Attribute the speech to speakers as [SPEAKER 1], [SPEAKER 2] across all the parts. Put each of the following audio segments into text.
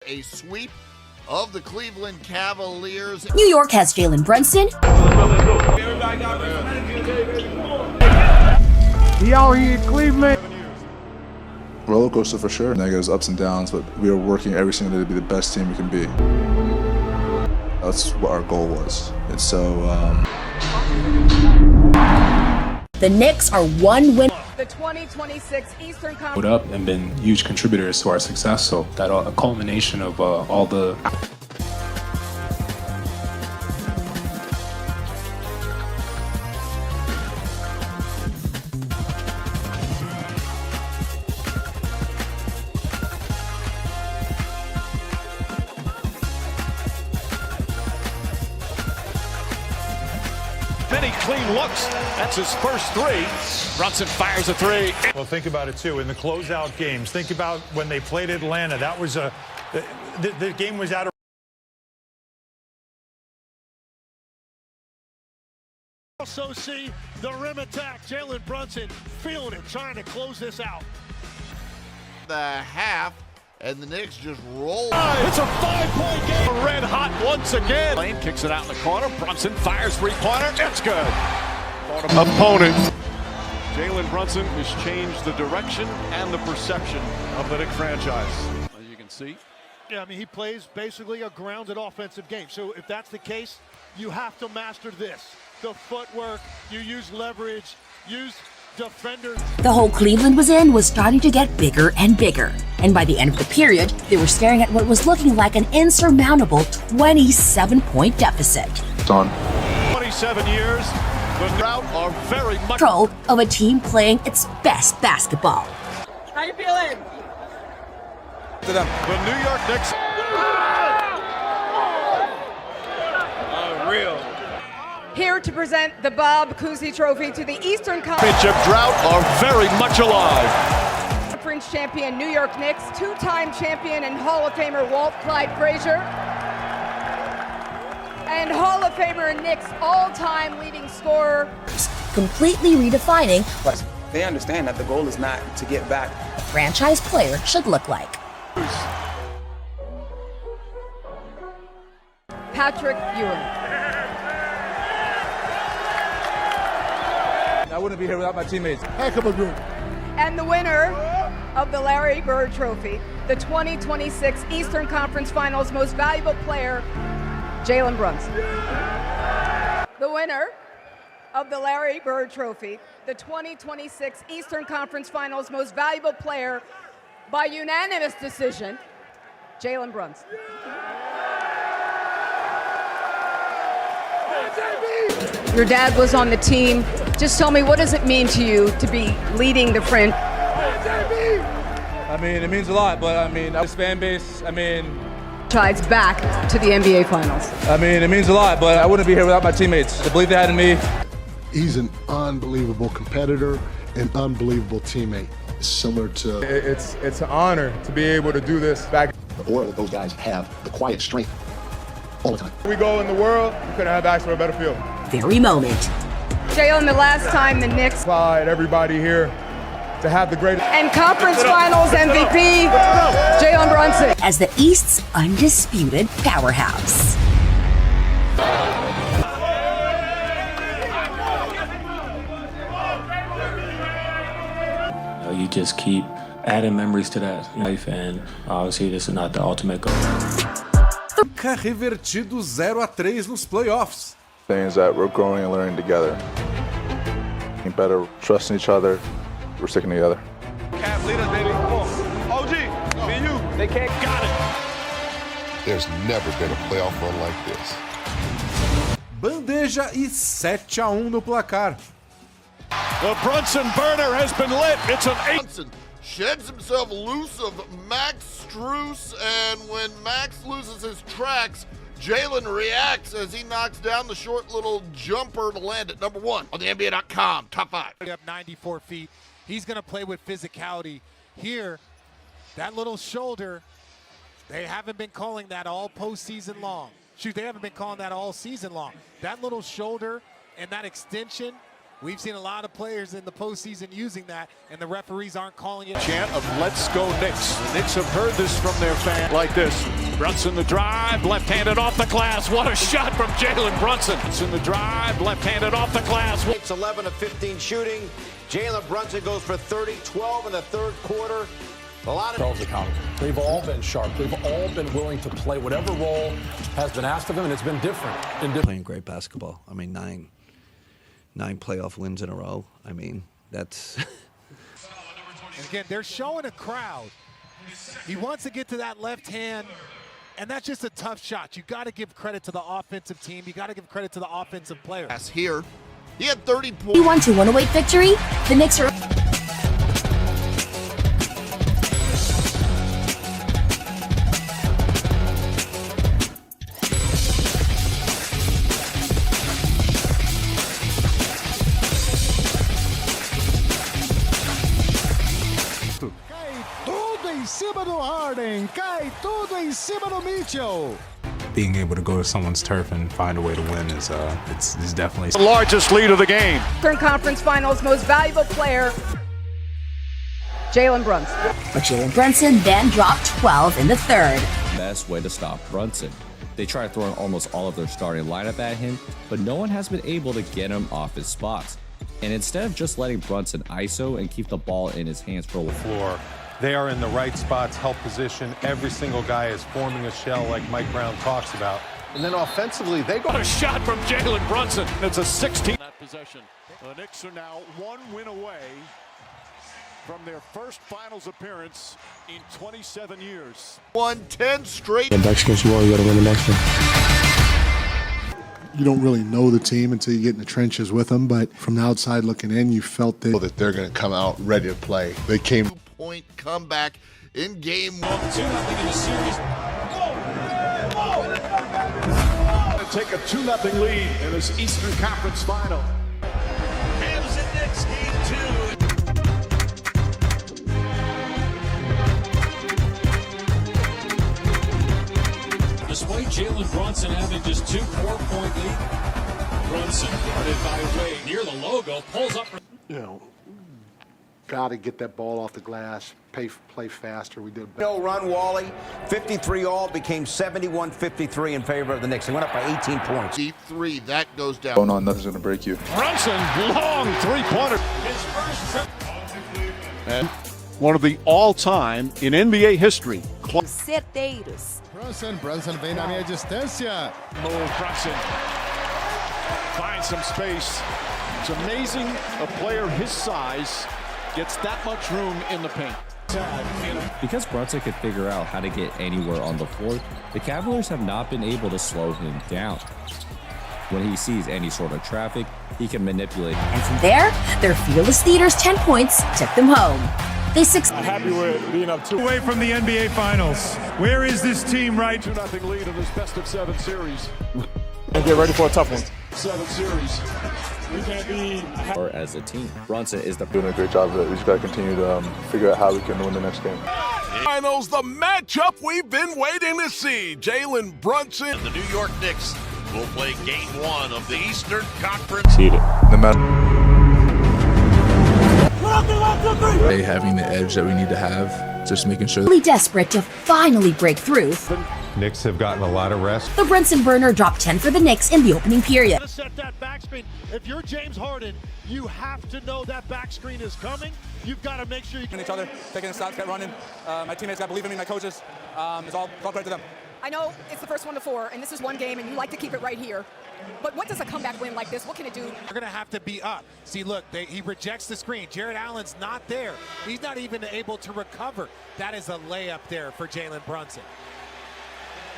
[SPEAKER 1] A sweep of the Cleveland Cavaliers.
[SPEAKER 2] New York has Jalen Brunson.
[SPEAKER 3] He out here in Cleveland.
[SPEAKER 4] Roller coaster for sure. Negatives, ups and downs, but we are working every single day to be the best team we can be. That's what our goal was. And so,
[SPEAKER 2] The Knicks are one win.
[SPEAKER 5] The 2026 Eastern Conference.
[SPEAKER 6] Up and been huge contributors to our success. So that a culmination of all the.
[SPEAKER 7] Many clean looks. That's his first three. Brunson fires a three.
[SPEAKER 8] Well, think about it, too. In the closeout games, think about when they played Atlanta. That was the game was out of.
[SPEAKER 9] Also see the rim attack. Jalen Brunson feeling it, trying to close this out.
[SPEAKER 1] The half, and the Knicks just roll.
[SPEAKER 7] It's a 5-point game. Red hot once again. Lane kicks it out in the corner. Brunson fires three-pointer. It's good. Opponent. Jalen Brunson has changed the direction and the perception of the Knicks franchise. As you can see.
[SPEAKER 9] Yeah, I mean, he plays basically a grounded offensive game. So if that's the case, you have to master this. The footwork, you use leverage, use defenders.
[SPEAKER 2] The hole Cleveland was in was starting to get bigger and bigger. And by the end of the period, they were staring at what was looking like an insurmountable 27-point deficit.
[SPEAKER 4] it's on.
[SPEAKER 7] 27 years. The drought are very much.
[SPEAKER 2] Control of a team playing its best basketball.
[SPEAKER 5] How you feeling?
[SPEAKER 7] The New York Knicks.
[SPEAKER 5] Here to present the Bob Cousy Trophy to the Eastern
[SPEAKER 7] Championship drought are very much alive.
[SPEAKER 5] Conference champion New York Knicks, two-time champion and Hall of Famer Walt Clyde Frazier, and Hall of Famer and Knicks all-time leading scorer.
[SPEAKER 2] Completely redefining what
[SPEAKER 10] They understand that the goal is not to get back.
[SPEAKER 2] a franchise player should look like.
[SPEAKER 5] Patrick Ewing.
[SPEAKER 3] I wouldn't be here without my teammates.
[SPEAKER 9] Heck of a group.
[SPEAKER 5] And the winner of the Larry Bird Trophy, the 2026 Eastern Conference Finals Most Valuable Player, Jalen Brunson. The winner of the Larry Bird Trophy, the 2026 Eastern Conference Finals Most Valuable Player, by unanimous decision, Jalen Brunson. Your dad was on the team. Just tell me, what does it mean to you to be leading the franchise?
[SPEAKER 3] I mean, it means a lot, but I mean, this fan base,
[SPEAKER 5] Back to the NBA Finals.
[SPEAKER 3] I mean, it means a lot, but I wouldn't be here without my teammates. The belief they had in me.
[SPEAKER 11] He's an unbelievable competitor and unbelievable teammate. Similar to...
[SPEAKER 3] It's an honor to be able to do this back.
[SPEAKER 11] The aura that those guys have, the quiet strength, all the time.
[SPEAKER 3] We go in the world, we couldn't have asked for a better field.
[SPEAKER 2] Very moment.
[SPEAKER 5] Jalen, the last time the Knicks
[SPEAKER 3] Clyde, everybody here, to have the greatest.
[SPEAKER 5] and Conference Finals MVP, Jalen Brunson.
[SPEAKER 2] As the East's undisputed powerhouse.
[SPEAKER 6] You just keep adding memories to that life, and obviously this is not the ultimate goal.
[SPEAKER 12] Nunca revertido 0-3 nos playoffs.
[SPEAKER 4] Things that we're growing and learning together. Getting better, trusting each other, we're sticking together.
[SPEAKER 7] Cap leaders, baby. Come on. OG, me and you. They can't. Got it.
[SPEAKER 11] There's never been a playoff run like this.
[SPEAKER 12] Bandeja e 7-1 no placar.
[SPEAKER 7] The Brunson burner has been lit. It's an 8.
[SPEAKER 1] Brunson sheds himself loose of Max Strus, and when Max loses his tracks, Jalen reacts as he knocks down the short little jumper to land at number 1 on the NBA.com top 5.
[SPEAKER 9] Up 94 feet. He's going to play with physicality. Here, that little shoulder, they haven't been calling that all postseason long. Shoot, they haven't been calling that all season long. That little shoulder and that extension We've seen a lot of players in the postseason using that, and the referees aren't calling it.
[SPEAKER 7] Chant of "Let's go Knicks." The Knicks have heard this from their fans like this. Brunson the drive, left-handed off the glass. What a shot from Jalen Brunson. Brunson the drive, left-handed off the glass.
[SPEAKER 13] It's 11 of 15 shooting. Jalen Brunson goes for 30, 12 in the third quarter. A lot of
[SPEAKER 14] Charles accountable. They've all been sharp. They've all been willing to play whatever role has been asked of them, and it's been different.
[SPEAKER 15] Playing great basketball. I mean, nine playoff wins in a row. I mean, that's.
[SPEAKER 9] And again, they're showing a crowd. He wants to get to that left hand, and that's just a tough shot. You got to give credit to the offensive team. You got to give credit to the offensive player.
[SPEAKER 1] Here, he had 30 points.
[SPEAKER 2] 1-108 victory. The Knicks are.
[SPEAKER 9] Cai tudo em cima do Mitchell.
[SPEAKER 16] Being able to go to someone's turf and find a way to win is it's definitely
[SPEAKER 7] the largest lead of the game.
[SPEAKER 5] Eastern Conference Finals most valuable player, Jalen Brunson.
[SPEAKER 2] Jalen Brunson then dropped 12 in the third.
[SPEAKER 17] Best way to stop Brunson. They tried throwing almost all of their starting lineup at him, but no one has been able to get him off his spots. And instead of just letting Brunson ISO and keep the ball in his hands for the floor,
[SPEAKER 8] they are in the right spots, help position. Every single guy is forming a shell like Mike Brown talks about.
[SPEAKER 7] And then offensively, they got a shot from Jalen Brunson. It's a 16. That possession. The Knicks are now one win away from their first finals appearance in 27 years.
[SPEAKER 1] Won 10 straight.
[SPEAKER 11] Back against the wall, you got to win the next one. You don't really know the team until you get in the trenches with them, but from the outside looking in, you felt that they're going to come out ready to play. They came.
[SPEAKER 1] 2-point comeback in game 1.
[SPEAKER 7] 2-0 in the series. Take a 2-0 lead in this Eastern Conference final. Rams and Knicks game 2.
[SPEAKER 18] Despite Jalen Brunson having just 2 4-point lead, Brunson guarded by Wade near the logo, pulls up.
[SPEAKER 11] Got to get that ball off the glass, play faster. We did better.
[SPEAKER 13] No run, Wally. 53 all became 71-53 in favor of the Knicks. They went up by 18 points.
[SPEAKER 1] D3, that goes down.
[SPEAKER 4] Going on, nothing's going to break you.
[SPEAKER 7] Brunson, long three-pointer. His first trip. And one of the all-time in NBA history.
[SPEAKER 19] Certeiros.
[SPEAKER 9] Brunson vem na minha distância.
[SPEAKER 7] Brunson finds some space. It's amazing a player his size gets that much room in the paint.
[SPEAKER 17] Because Brunson could figure out how to get anywhere on the floor, the Cavaliers have not been able to slow him down. When he sees any sort of traffic, he can manipulate.
[SPEAKER 2] And from there, their fearless leaders' 10 points took them home. They
[SPEAKER 8] I'm happy with being up 2 away from the NBA Finals. Where is this team right?
[SPEAKER 7] 2-0 lead in this best-of-7 series.
[SPEAKER 3] And get ready for a tough one.
[SPEAKER 7] 7 series.
[SPEAKER 18] We can't be.
[SPEAKER 17] Or as a team, Brunson is
[SPEAKER 4] doing a great job of it. We just got to continue to figure out how we can win the next game.
[SPEAKER 20] Finals, the matchup we've been waiting to see. Jalen Brunson.
[SPEAKER 1] The New York Knicks will play game 1 of the Eastern Conference.
[SPEAKER 4] No matter. They having the edge that we need to have, just making sure.
[SPEAKER 2] Really desperate to finally break through.
[SPEAKER 8] Knicks have gotten a lot of rest.
[SPEAKER 2] The Brunson burner dropped 10 for the Knicks in the opening period.
[SPEAKER 9] Set that back screen. If you're James Harden, you have to know that back screen is coming. You've got to make sure you
[SPEAKER 3] And each other, taking the shots, get running. My teammates got to believe in me, my coaches. It's all credit to them.
[SPEAKER 5] I know it's the first 1 to 4, and this is one game, and you like to keep it right here. But what does a comeback win like this, what can it do?
[SPEAKER 9] They're going to have to be up. See, look, he rejects the screen. Jared Allen's not there. He's not even able to recover. That is a layup there for Jalen Brunson.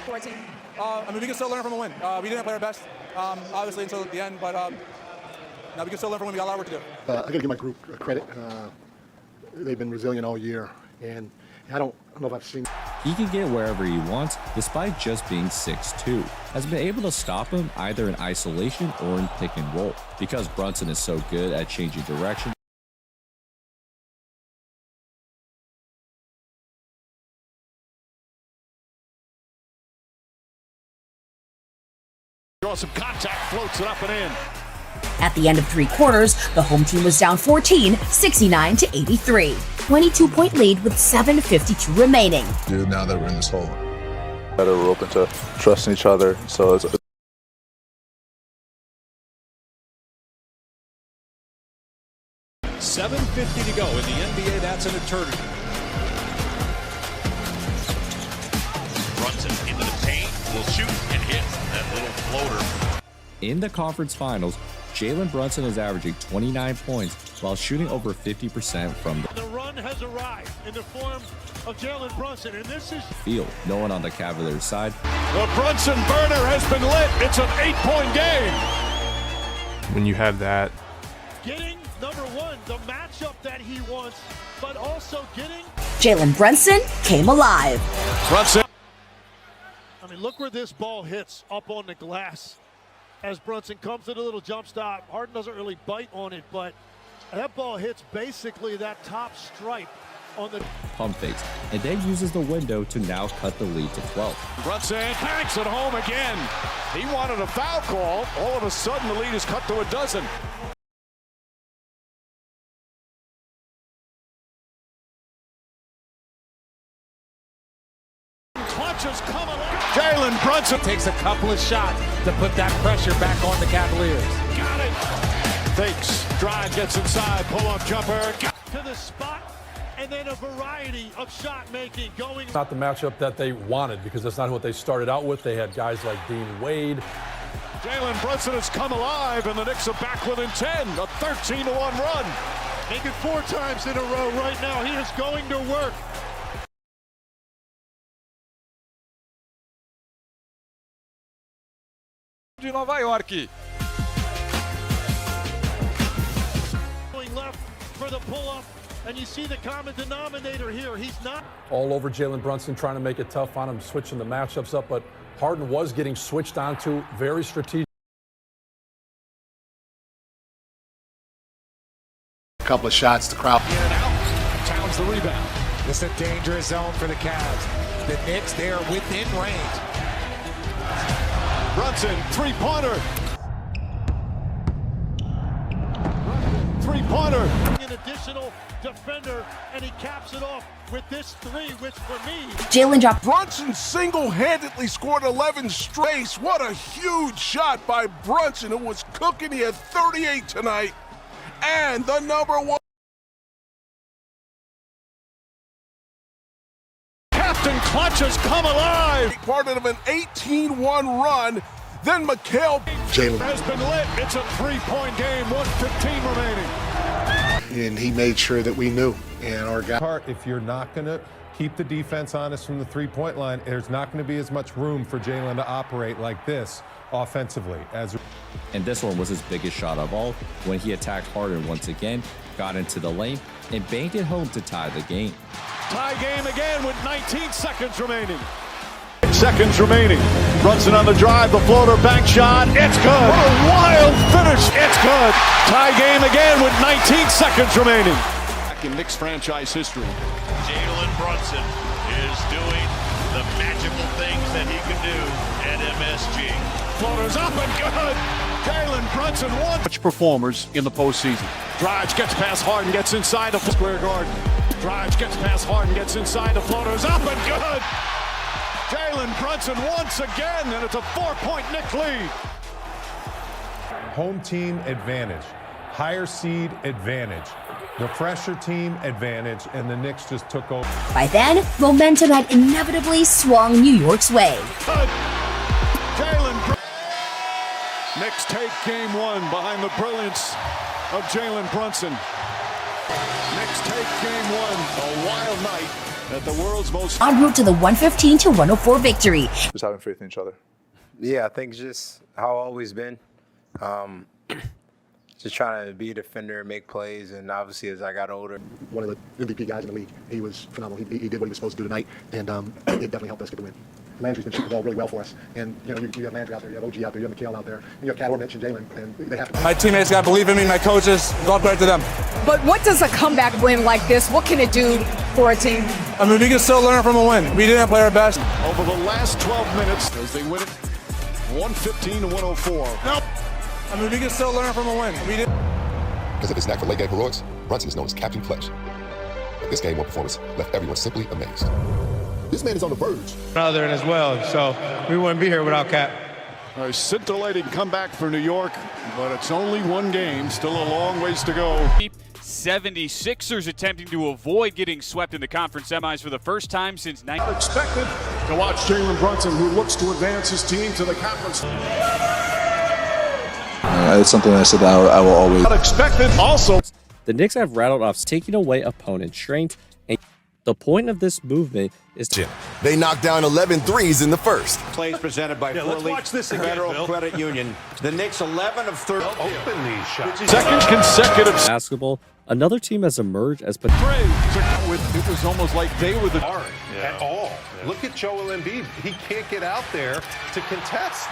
[SPEAKER 3] We can still learn from a win. We didn't play our best, obviously, until the end, but now we can still learn from a win. We got a lot of work to do.
[SPEAKER 11] I got to give my group credit. They've been resilient all year, and I don't know if I've seen.
[SPEAKER 17] He can get wherever he wants, despite just being 6'2". Has been able to stop him either in isolation or in pick and roll. Because Brunson is so good at changing direction.
[SPEAKER 7] Draw some contact, floats it up and in.
[SPEAKER 2] At the end of 3 quarters, the home team was down 14, 69-83. 22-point lead with 7:52 remaining.
[SPEAKER 4] Dude, now that we're in this hole, better we're open to trusting each other. So it's
[SPEAKER 18] 7:50 to go in the NBA. That's an eternity.
[SPEAKER 7] Brunson into the paint, will shoot and hit that little floater.
[SPEAKER 17] In the conference finals, Jalen Brunson is averaging 29 points while shooting over 50% from
[SPEAKER 21] The run has arrived in the form of Jalen Brunson, and this is
[SPEAKER 17] the field. No one on the Cavaliers side.
[SPEAKER 7] The Brunson burner has been lit. It's an 8-point game.
[SPEAKER 16] When you have that,
[SPEAKER 21] getting number one, the matchup that he wants, but also getting
[SPEAKER 2] Jalen Brunson came alive.
[SPEAKER 7] Brunson.
[SPEAKER 21] I mean, look where this ball hits, up on the glass. As Brunson comes to the little jump stop, Harden doesn't really bite on it, but that ball hits basically that top stripe on the
[SPEAKER 17] pump fakes, and then uses the window to now cut the lead to 12.
[SPEAKER 7] Brunson banks it home again. He wanted a foul call. All of a sudden, the lead is cut to a dozen. Clutches come along. Jalen Brunson
[SPEAKER 9] takes a couple of shots to put that pressure back on the Cavaliers.
[SPEAKER 7] Got it. Fakes, drive, gets inside, pull-up jumper.
[SPEAKER 21] To the spot, and then a variety of shot making going.
[SPEAKER 14] Not the matchup that they wanted, because that's not what they started out with. They had guys like Dean Wade.
[SPEAKER 7] Jalen Brunson has come alive, and the Knicks are back within 10. A 13-1 run.
[SPEAKER 21] Make it 4 times in a row right now. He is going to work.
[SPEAKER 7] De Nova York.
[SPEAKER 21] Going left for the pull-up, and you see the common denominator here. He's not
[SPEAKER 14] All over Jalen Brunson, trying to make it tough on him, switching the matchups up, but Harden was getting switched onto, very strategic.
[SPEAKER 11] A couple of shots, the crowd.
[SPEAKER 7] In and out. Towns the rebound.
[SPEAKER 9] This is a dangerous zone for the Cavs. The Knicks, they are within range.
[SPEAKER 7] Brunson, three-pointer. Three-pointer.
[SPEAKER 21] an additional defender, and he caps it off with this 3, which for me.
[SPEAKER 2] Jalen dropped.
[SPEAKER 20] Brunson single-handedly scored 11 straight. What a huge shot by Brunson, who was cooking. He had 38 tonight. And the number 1.
[SPEAKER 7] Captain Clutch has come alive.
[SPEAKER 20] Part of an 18-1 run. Then Mikal
[SPEAKER 11] Jalen
[SPEAKER 7] has been lit. It's a 3-point game, 1:15 remaining.
[SPEAKER 11] And he made sure that we knew. And our guy.
[SPEAKER 22] If you're not going to keep the defense honest from the three-point line, there's not going to be as much room for Jalen to operate like this offensively.
[SPEAKER 17] And this one was his biggest shot of all when he attacked Harden once again, got into the lane, and banked it home to tie the game.
[SPEAKER 7] Tie game again with 19 seconds remaining. Seconds remaining. Brunson on the drive, the floater, bank shot. It's good. What a wild finish. It's good. Tie game again with 19 seconds remaining. Back in Knicks franchise history.
[SPEAKER 23] Jalen Brunson is doing the magical things that he can do at MSG.
[SPEAKER 7] Floaters up and good. Jalen Brunson won. Much performers in the postseason. Drives, gets past Harden, gets inside the square garden. Drives, gets past Harden, gets inside the floaters up and good. Jalen Brunson once again, and it's a 4-point Knicks lead.
[SPEAKER 22] Home team advantage, higher seed advantage, the fresher team advantage, and the Knicks just took over.
[SPEAKER 2] By then, momentum had inevitably swung New York's way.
[SPEAKER 7] Jalen Knicks take game 1 behind the brilliance of Jalen Brunson. Knicks take game 1, a wild night at the world's most.
[SPEAKER 2] En route to the 115-104 victory.
[SPEAKER 4] Just having faith in each other.
[SPEAKER 24] Yeah, I think just how I've always been. Just trying to be a defender, make plays, and obviously as I got older.
[SPEAKER 11] One of the MVP guys in the league. He was phenomenal. He did what he was supposed to do tonight, and it definitely helped us get the win. Landry's been shooting the ball really well for us, and you have Landry out there, you have OG out there, you have Mikal out there, and you have Cat mentioned Jalen, and they have to.
[SPEAKER 3] My teammates got to believe in me, my coaches, all credit to them.
[SPEAKER 5] But what does a comeback win like this, what can it do for a team?
[SPEAKER 3] I mean, we can still learn from a win. We didn't play our best.
[SPEAKER 7] Over the last 12 minutes, as they win it, 115-104. Nope.
[SPEAKER 3] I mean, we can still learn from a win.
[SPEAKER 6] Because of his knack for late game heroics, Brunson is known as Captain Clutch. But this game one performance left everyone simply amazed. This man is on the verge.
[SPEAKER 10] Other as well, so we wouldn't be here without Cap.
[SPEAKER 7] A scintillating comeback for New York, but it's only one game. Still a long ways to go.
[SPEAKER 12] 76ers attempting to avoid getting swept in the conference semis for the first time since
[SPEAKER 7] Expected to watch Jalen Brunson, who looks to advance his team to the conference.
[SPEAKER 4] It's something I said that I will always.
[SPEAKER 7] Unexpected also.
[SPEAKER 17] The Knicks have rattled off taking away opponent strength, and the point of this movement is to
[SPEAKER 6] They knocked down 11 threes in the first.
[SPEAKER 13] Plays presented by Federal Credit Union. The Knicks 11 of 30.
[SPEAKER 7] Open these shots. Second consecutive
[SPEAKER 17] basketball. Another team has emerged as
[SPEAKER 7] it was almost like they were the
[SPEAKER 22] at all. Look at Joel Embiid. He can't get out there to contest.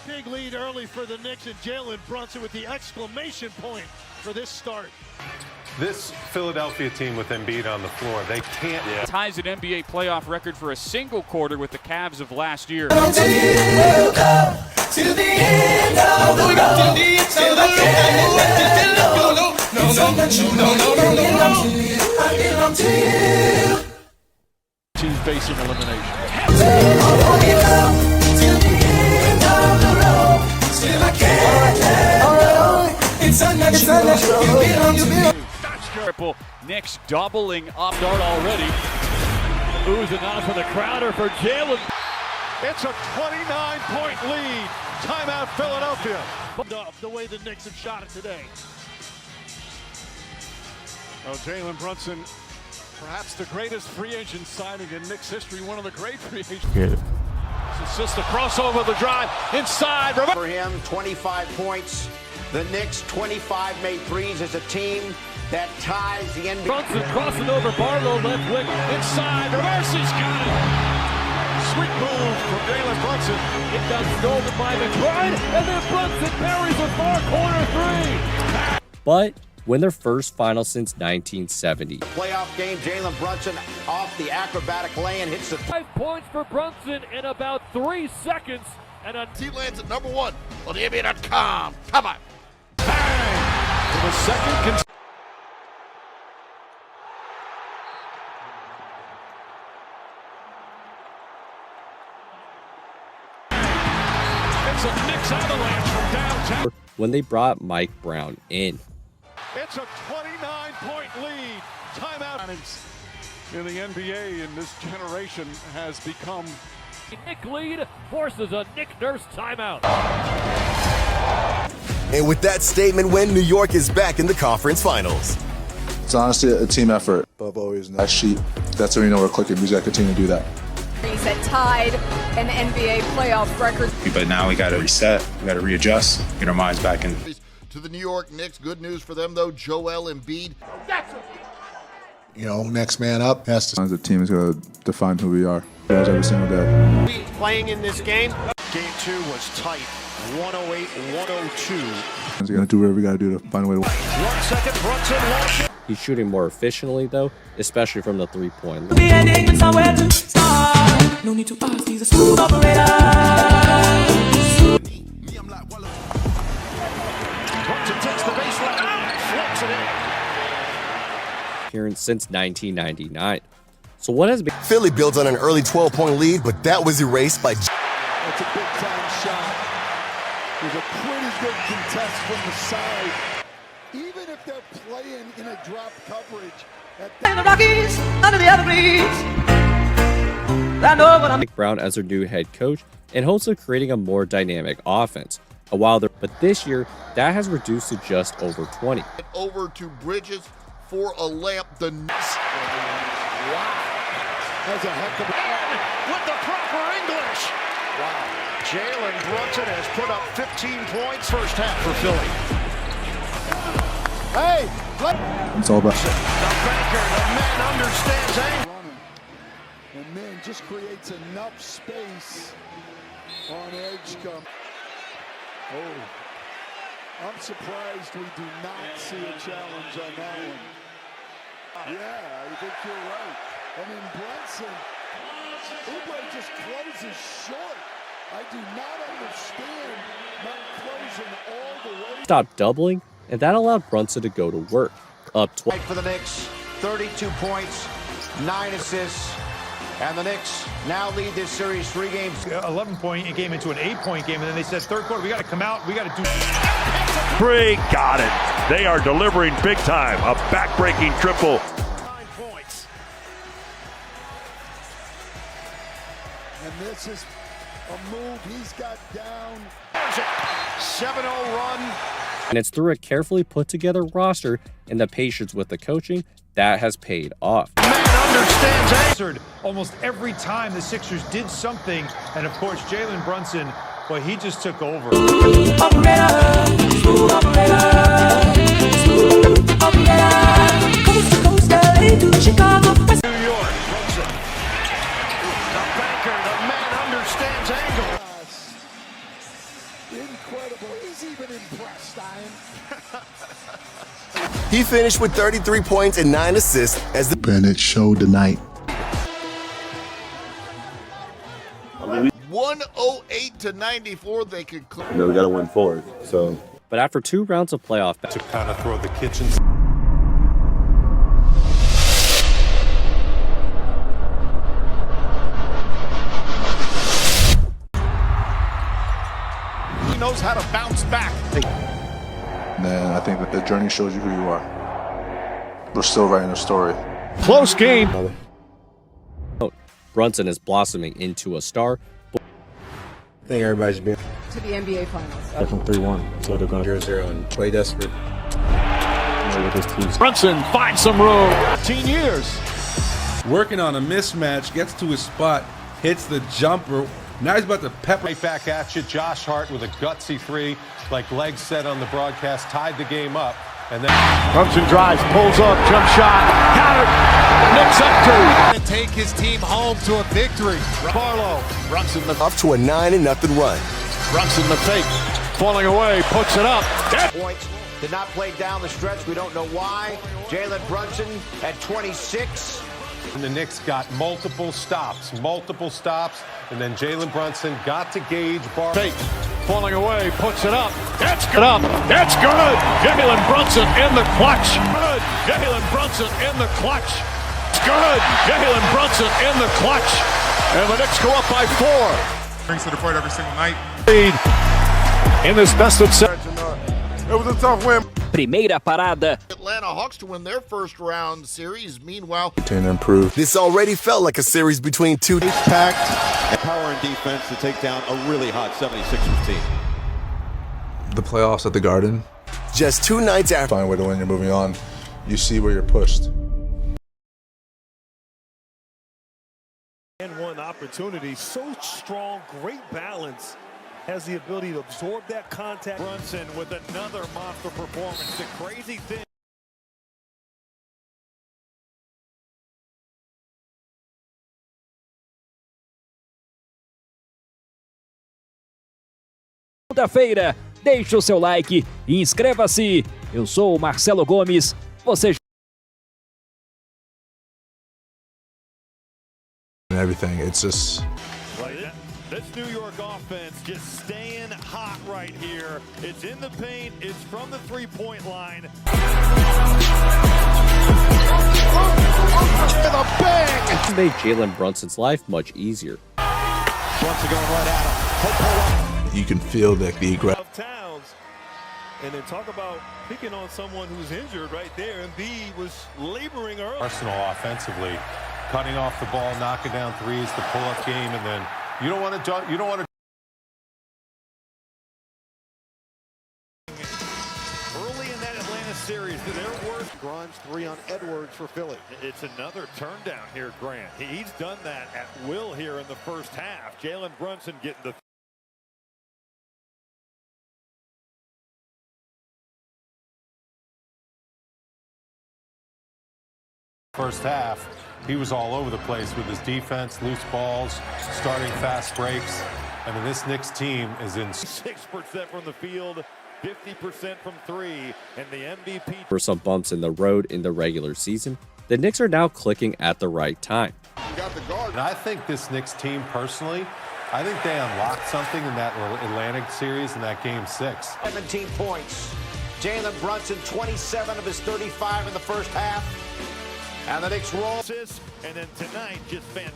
[SPEAKER 21] Big lead early for the Knicks, and Jalen Brunson with the exclamation point for this start.
[SPEAKER 22] This Philadelphia team with Embiid on the floor, they can't.
[SPEAKER 12] ties an NBA playoff record for a single quarter with the Cavs of last year.
[SPEAKER 7] team facing elimination.
[SPEAKER 12] Triple. Knicks doubling up. Start already. Oozing out for the Crowder for Jalen.
[SPEAKER 21] It's a 29-point lead. Timeout, Philadelphia. The way the Knicks have shot it today.
[SPEAKER 7] Oh, Jalen Brunson, perhaps the greatest free agent signing in Knicks history. One of the great free agents. It's just a crossover, the drive inside.
[SPEAKER 13] For him, 25 points. The Knicks 25 made threes as a team that ties the NBA.
[SPEAKER 12] Brunson crossing over Barlow, left wing inside. Reverse, he's got it.
[SPEAKER 7] Sweet move from Jalen Brunson.
[SPEAKER 12] It got stolen by McBride, and then Brunson parries a far corner three.
[SPEAKER 17] but win their first final since 1970.
[SPEAKER 13] Playoff game, Jalen Brunson off the acrobatic lay and hits the
[SPEAKER 12] 5 points for Brunson in about 3 seconds. And
[SPEAKER 1] he lands at number 1 on the NBA.com. Come on.
[SPEAKER 7] Bang! For the second
[SPEAKER 12] it's a Knicks avalanche from downtown.
[SPEAKER 17] When they brought Mike Brown in.
[SPEAKER 7] It's a 29-point lead. Timeout in the NBA in this generation has become.
[SPEAKER 12] Nick lead forces a Nick Nurse timeout.
[SPEAKER 6] And with that statement win, New York is back in the conference finals.
[SPEAKER 4] It's honestly a team effort. Above always, that sheet, that's when you know we're clicking. We just got to continue to do that.
[SPEAKER 5] That tied an NBA playoff record.
[SPEAKER 16] But now we got to reset, we got to readjust, get our minds back in.
[SPEAKER 1] To the New York Knicks, good news for them though. Joel Embiid.
[SPEAKER 11] You know, next man up has to.
[SPEAKER 4] The team is going to define who we are every single day.
[SPEAKER 13] playing in this game.
[SPEAKER 7] Game 2 was tight, 108-102.
[SPEAKER 4] He's going to do whatever we got to do to find a way to win.
[SPEAKER 7] 1 second, Brunson launched it.
[SPEAKER 17] He's shooting more efficiently though, especially from the three-point line.
[SPEAKER 15] No need to ask, he's a smooth operator.
[SPEAKER 7] Brunson takes the baseline, flips it in.
[SPEAKER 17] Appearance since 1999. So what has been?
[SPEAKER 6] Philly builds on an early 12-point lead, but that was erased by.
[SPEAKER 21] That's a big-time shot. There's a pretty good contest from the side. Even if they're playing in a drop coverage.
[SPEAKER 15] In the Rockies, under the evergreens. I know what I'm.
[SPEAKER 17] Mike Brown as their new head coach in hopes of creating a more dynamic offense. But this year, that has reduced to just over 20.
[SPEAKER 1] Over to Bridges for a layup. The Knicks.
[SPEAKER 21] Wow. That's a heck of a...
[SPEAKER 7] With the proper English. Wow. Jalen Brunson has put up 15 points first half for Philly.
[SPEAKER 21] Hey!
[SPEAKER 4] It's all about.
[SPEAKER 7] The banker, the man understands angle.
[SPEAKER 21] And then just creates enough space on edge come. Oh, I'm surprised we do not see a challenge on that one. Yeah, I think you're right. And then Brunson, Oubre just closes short.
[SPEAKER 8] I do not understand not closing all the way.
[SPEAKER 17] Stopped doubling, and that allowed Brunson to go to work. Up 12
[SPEAKER 13] for the Knicks, 32 points, 9 assists, and the Knicks now lead this series 3 games.
[SPEAKER 10] 11-point game into an 8-point game, and then they said third quarter, we got to come out, we got to do.
[SPEAKER 23] Free, got it. They are delivering big time. A back-breaking triple.
[SPEAKER 21] 9 points.
[SPEAKER 8] And this is a move he's got down.
[SPEAKER 13] 7-0 run.
[SPEAKER 17] And it's through a carefully put together roster and the patience with the coaching that has paid off.
[SPEAKER 10] Answered almost every time the Sixers did something, and of course Jalen Brunson, well, he just took over.
[SPEAKER 23] New York, Brunson. The banker, the man understands angle.
[SPEAKER 8] Incredible. He's even impressed, Ian.
[SPEAKER 14] He finished with 33 points and 9 assists as the
[SPEAKER 11] Bennett showed tonight.
[SPEAKER 1] 108-94, they could.
[SPEAKER 18] We got to win 4. So.
[SPEAKER 17] But after 2 rounds of playoff
[SPEAKER 22] to kind of throw the kitchen.
[SPEAKER 7] He knows how to bounce back.
[SPEAKER 4] And I think that the journey shows you who you are. We're still writing a story.
[SPEAKER 7] Close game.
[SPEAKER 17] Brunson is blossoming into a star.
[SPEAKER 18] I think everybody's been
[SPEAKER 5] To the NBA Finals.
[SPEAKER 18] from 3-1, so they're going 0-0 and play desperate. With this team.
[SPEAKER 12] Brunson finds some room. 15 years.
[SPEAKER 19] Working on a mismatch, gets to his spot, hits the jumper. Now he's about to pepper.
[SPEAKER 22] Right back at you. Josh Hart with a gutsy 3, like Leg said on the broadcast, tied the game up. And then
[SPEAKER 7] Brunson drives, pulls up, jump shot, counter. Knicks up 2.
[SPEAKER 9] To take his team home to a victory.
[SPEAKER 7] Barlow, Brunson the
[SPEAKER 14] off to a 9-0 run.
[SPEAKER 7] Brunson the fake, falling away, puts it up.
[SPEAKER 13] Points. Did not play down the stretch. We don't know why. Jalen Brunson at 26.
[SPEAKER 22] And the Knicks got multiple stops, and then Jalen Brunson got to gauge Barlow.
[SPEAKER 7] Fake, falling away, puts it up. That's good. That's good. Jalen Brunson in the clutch. Good. Jalen Brunson in the clutch. It's good. Jalen Brunson in the clutch. And the Knicks go up by 4.
[SPEAKER 25] Brings to the point every single night.
[SPEAKER 7] Lead in this best of 7.
[SPEAKER 25] It was a tough win.
[SPEAKER 1] Primeira parada. Atlanta Hawks to win their first round series. Meanwhile,
[SPEAKER 14] Continue to improve. This already felt like a series between two
[SPEAKER 23] packed power and defense to take down a really hot 76ers team.
[SPEAKER 4] The playoffs at the Garden.
[SPEAKER 14] Just 2 nights after.
[SPEAKER 4] Find a way to win, you're moving on. You see where you're pushed.
[SPEAKER 21] And one opportunity, so strong, great balance. Has the ability to absorb that contact.
[SPEAKER 23] Brunson with another monster performance. The crazy thing.
[SPEAKER 12] Segunda-feira, deixe o seu like e inscreva-se. Eu sou o Marcelo Gomes. Você
[SPEAKER 4] And everything, it's just.
[SPEAKER 23] This New York offense just staying hot right here. It's in the paint. It's from the three-point line.
[SPEAKER 7] With a bang!
[SPEAKER 17] This made Jalen Brunson's life much easier.
[SPEAKER 23] Brunson going right at him.
[SPEAKER 4] You can feel the aggression.
[SPEAKER 21] Towns. And then talk about picking on someone who's injured right there. And B was laboring early.
[SPEAKER 22] Arsenal offensively, cutting off the ball, knocking down threes, the pull-up game, and then you don't want to.
[SPEAKER 23] Early in that Atlanta series, their worst. Grimes 3 on Edwards for Philly. It's another turn down here, Grant. He's done that at will here in the first half. Jalen Brunson getting the.
[SPEAKER 22] First half, he was all over the place with his defense, loose balls, starting fast breaks. I mean, this Knicks team is in
[SPEAKER 23] 6% from the field, 50% from 3, and the MVP.
[SPEAKER 17] For some bumps in the road in the regular season, the Knicks are now clicking at the right time.
[SPEAKER 22] And I think this Knicks team personally I think they unlocked something in that Atlantic series in that game 6.
[SPEAKER 13] 17 points. Jalen Brunson, 27 of his 35 in the first half. And the Knicks roll.
[SPEAKER 23] And then tonight, just fantastic.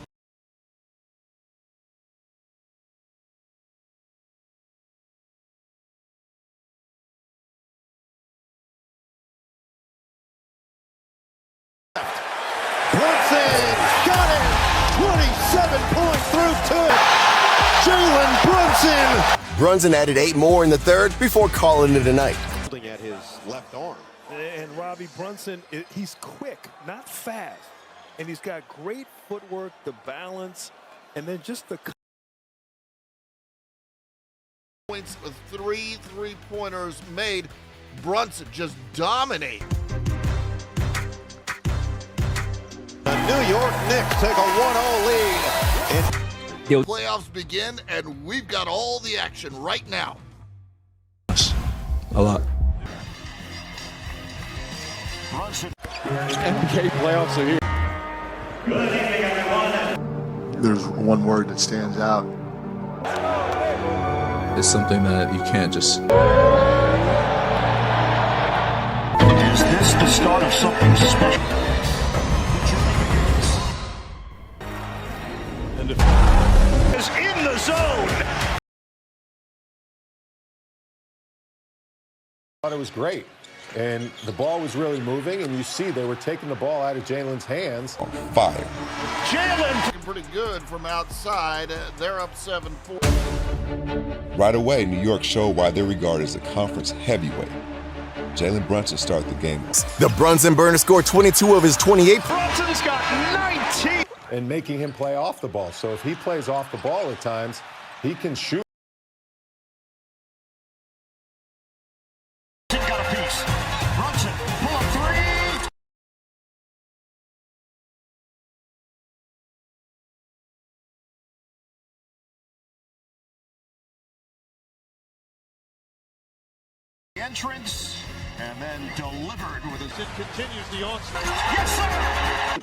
[SPEAKER 8] Brunson got it! 27 points through 2. Jalen Brunson!
[SPEAKER 14] Brunson added 8 more in the third before calling it a night.
[SPEAKER 23] At his left arm.
[SPEAKER 2] And Robbie Brunson, he's quick, not fast. And he's got great footwork, the balance, and then just the
[SPEAKER 1] points with 3 3-pointers made. Brunson just dominated.
[SPEAKER 23] The New York Knicks take a 1-0 lead.
[SPEAKER 1] Playoffs begin, and we've got all the action right now.
[SPEAKER 4] A lot.
[SPEAKER 7] NBA playoffs are here.
[SPEAKER 4] There's one word that stands out. It's something that you can't just...
[SPEAKER 8] Is this the start of something special?
[SPEAKER 23] Is in the zone.
[SPEAKER 22] I thought it was great. And the ball was really moving, and you see they were taking the ball out of Jalen's hands.
[SPEAKER 6] Fire.
[SPEAKER 1] Jalen looking pretty good from outside. They're up 7-4.
[SPEAKER 6] Right away, New York showed why they're regarded as a conference heavyweight. Jalen Brunson started the game.
[SPEAKER 14] The Brunson burner scored 22 of his 28.
[SPEAKER 23] Brunson's got 19.
[SPEAKER 22] And making him play off the ball. So if he plays off the ball at times, he can shoot.
[SPEAKER 8] Got a piece. Brunson, pull up 3. Entrance, and then delivered with a...
[SPEAKER 21] It continues the onslaught.
[SPEAKER 8] Yes, sir!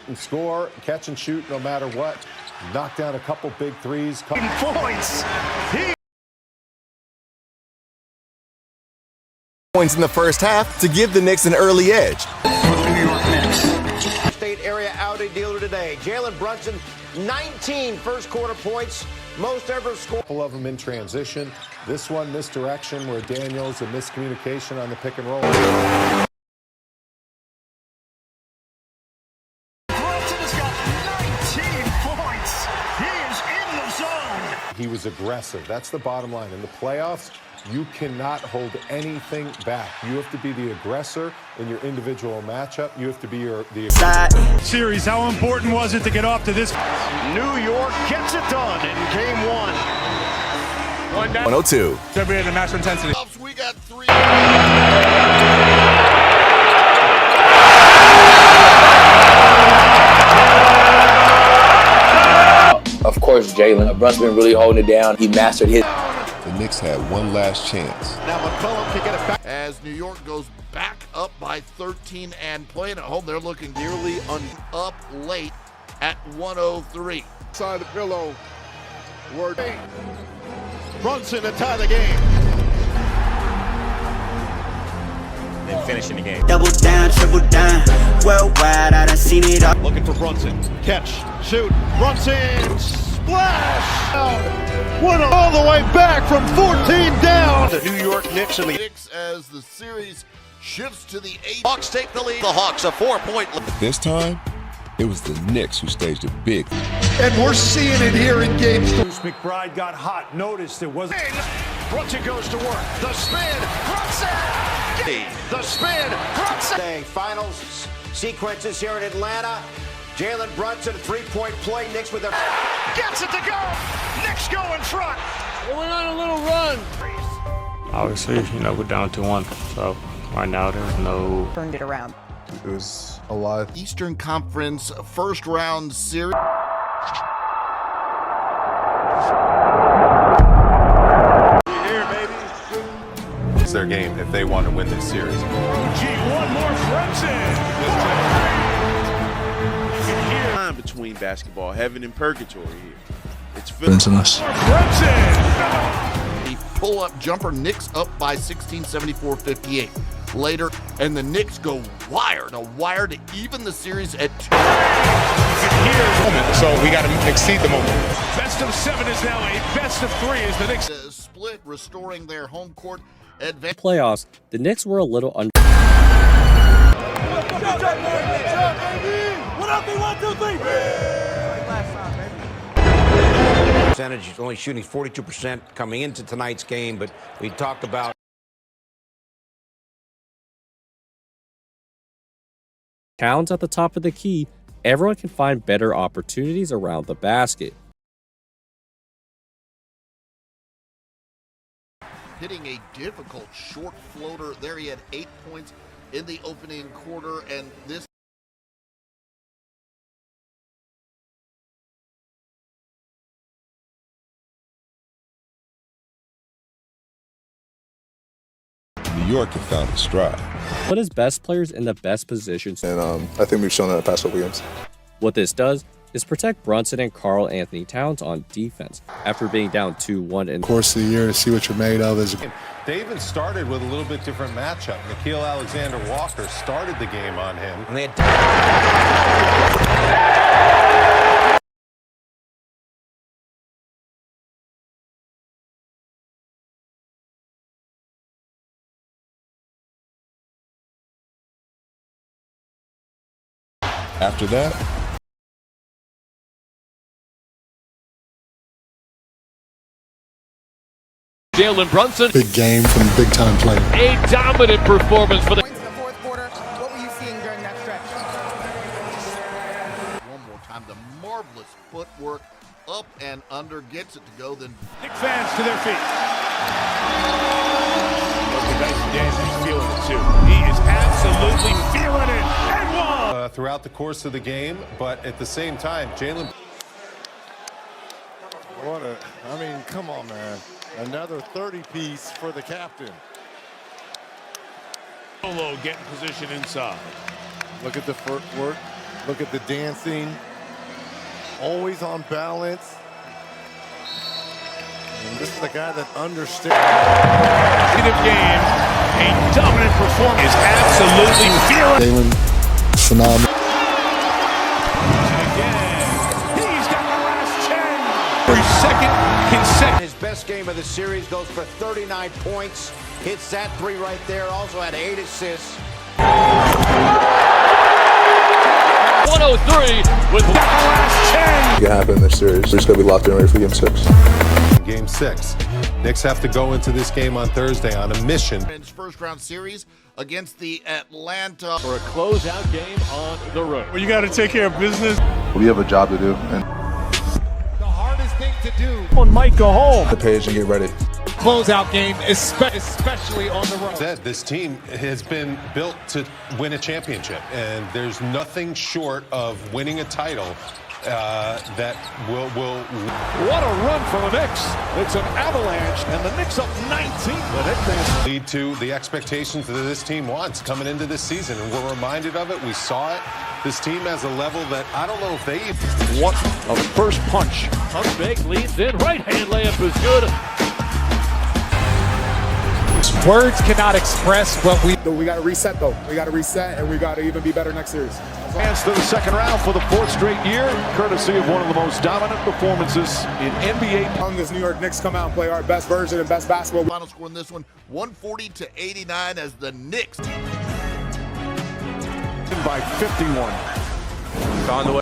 [SPEAKER 22] And score, catch and shoot no matter what. Knock down a couple big threes.
[SPEAKER 8] Points.
[SPEAKER 14] Points in the first half to give the Knicks an early edge.
[SPEAKER 8] New York Knicks.
[SPEAKER 13] State area outing dealer today. Jalen Brunson, 19 first-quarter points, most ever scored.
[SPEAKER 22] A couple of them in transition. This one, misdirection, where Daniels, a miscommunication on the pick and roll.
[SPEAKER 8] Brunson's got 19 points. He is in the zone.
[SPEAKER 22] He was aggressive. That's the bottom line. In the playoffs, you cannot hold anything back. You have to be the aggressor in your individual matchup. You have to be the
[SPEAKER 10] series. How important was it to get off to this?
[SPEAKER 23] New York gets it done in game 1.
[SPEAKER 14] 102.
[SPEAKER 10] Everybody in the match intensity.
[SPEAKER 1] We got 3.
[SPEAKER 3] Of course, Jalen Brunson's been really holding it down. He mastered his.
[SPEAKER 6] The Knicks had one last chance.
[SPEAKER 23] Now McCollum can get it back.
[SPEAKER 1] As New York goes back up by 13 and playing at home, they're looking nearly up late at 103.
[SPEAKER 8] Side the pillow. Word.
[SPEAKER 23] Brunson to tie the game.
[SPEAKER 3] And finishing the game. Double down, triple down. Worldwide, I done seen it all.
[SPEAKER 23] Looking for Brunson. Catch, shoot. Brunson, splash! One all the way back from 14 down. The New York Knicks and the
[SPEAKER 1] Knicks as the series shifts to the 8.
[SPEAKER 23] Hawks take the lead. The Hawks a 4-point lead.
[SPEAKER 6] This time, it was the Knicks who staged it big.
[SPEAKER 8] And we're seeing it here in game 2.
[SPEAKER 10] McBride got hot. Noticed it wasn't.
[SPEAKER 23] Brunson goes to work. The spin. Brunson. The spin. Brunson.
[SPEAKER 13] Finals sequences here in Atlanta. Jalen Brunson, 3-point play. Knicks with a
[SPEAKER 23] gets it to go. Knicks go in front.
[SPEAKER 21] Well, we're on a little run.
[SPEAKER 18] Obviously, we're down 2-1. So right now there's no...
[SPEAKER 5] Turned it around.
[SPEAKER 4] It was a lot.
[SPEAKER 1] Eastern Conference first round series.
[SPEAKER 23] Here, baby.
[SPEAKER 22] It's their game if they want to win this series.
[SPEAKER 23] One more Brunson.
[SPEAKER 16] Between basketball, heaven and purgatory here. It's
[SPEAKER 4] Convincing us.
[SPEAKER 1] The pull-up jumper, Knicks up by 16, 74-58. Later, and the Knicks go wire to even the series at 2.
[SPEAKER 25] So we got to exceed the moment.
[SPEAKER 7] Best of 7 is now a best of 3 as the Knicks
[SPEAKER 1] split, restoring their home court advantage.
[SPEAKER 17] Playoffs, the Knicks were a little under.
[SPEAKER 13] Percentage, he's only shooting 42% coming into tonight's game, but we talked about
[SPEAKER 17] Towns at the top of the key, everyone can find better opportunities around the basket.
[SPEAKER 1] Hitting a difficult short floater there. He had 8 points in the opening quarter, and this
[SPEAKER 6] New York have found its stride.
[SPEAKER 17] Put his best players in the best positions.
[SPEAKER 4] And I think we've shown that the past couple games.
[SPEAKER 17] What this does is protect Brunson and Karl Anthony Towns on defense after being down 2-1 in the
[SPEAKER 22] course of the year to see what you're made of. They even started with a little bit different matchup. Nickeil Alexander-Walker started the game on him.
[SPEAKER 13] and they had
[SPEAKER 6] After that,
[SPEAKER 7] Jalen Brunson.
[SPEAKER 22] Big game from big time play.
[SPEAKER 7] A dominant performance for the
[SPEAKER 5] Points in the fourth quarter. What were you seeing during that stretch?
[SPEAKER 1] one more time, the marvelous footwork up and under, gets it to go, then
[SPEAKER 7] Knicks fans to their feet. Look at that dance, he's feeling it too. He is absolutely feeling it. And one.
[SPEAKER 22] Throughout the course of the game, but at the same time, Jalen.
[SPEAKER 21] I mean, come on, man. Another 30-piece for the captain.
[SPEAKER 7] Solo getting position inside.
[SPEAKER 21] Look at the footwork. Look at the dancing. Always on balance. And this is the guy that understands.
[SPEAKER 7] Game, a dominant performance. Is absolutely feeling.
[SPEAKER 22] Jalen, phenomenal.
[SPEAKER 7] He's got the last 10. For his second consecutive.
[SPEAKER 13] his best game of the series, goes for 39 points, hits that 3 right there, also had 8 assists.
[SPEAKER 7] 103 with the last 10.
[SPEAKER 4] It can happen in this series. We're just going to be locked in ready for game 6.
[SPEAKER 22] Game 6. Knicks have to go into this game on Thursday on a mission.
[SPEAKER 1] first round series against the Atlanta
[SPEAKER 7] For a closeout game on the road.
[SPEAKER 25] Well, you got to take care of business.
[SPEAKER 4] We have a job to do, and
[SPEAKER 9] The hardest thing to do
[SPEAKER 7] One might go home.
[SPEAKER 4] the page and get ready.
[SPEAKER 9] closeout game, especially on the road.
[SPEAKER 22] This team has been built to win a championship, and there's nothing short of winning a title that will.
[SPEAKER 7] What a run for the Knicks. It's an avalanche, and the Knicks up 19. The Knicks
[SPEAKER 22] Lead to the expectations that this team wants coming into this season, and we're reminded of it. We saw it. This team has a level that I don't know if they.
[SPEAKER 7] What a first punch. Up big, leads in. Right hand layup is good.
[SPEAKER 9] Words cannot express what we.
[SPEAKER 11] We got to reset, though. We got to reset, and we got to even be better next series.
[SPEAKER 7] Advance to the second round for the 4th straight year, courtesy of one of the most dominant performances in NBA.
[SPEAKER 11] On this New York Knicks come out and play our best version and best basketball.
[SPEAKER 1] final score in this one, 140-89 as the Knicks
[SPEAKER 7] By 51.
[SPEAKER 18] On the way.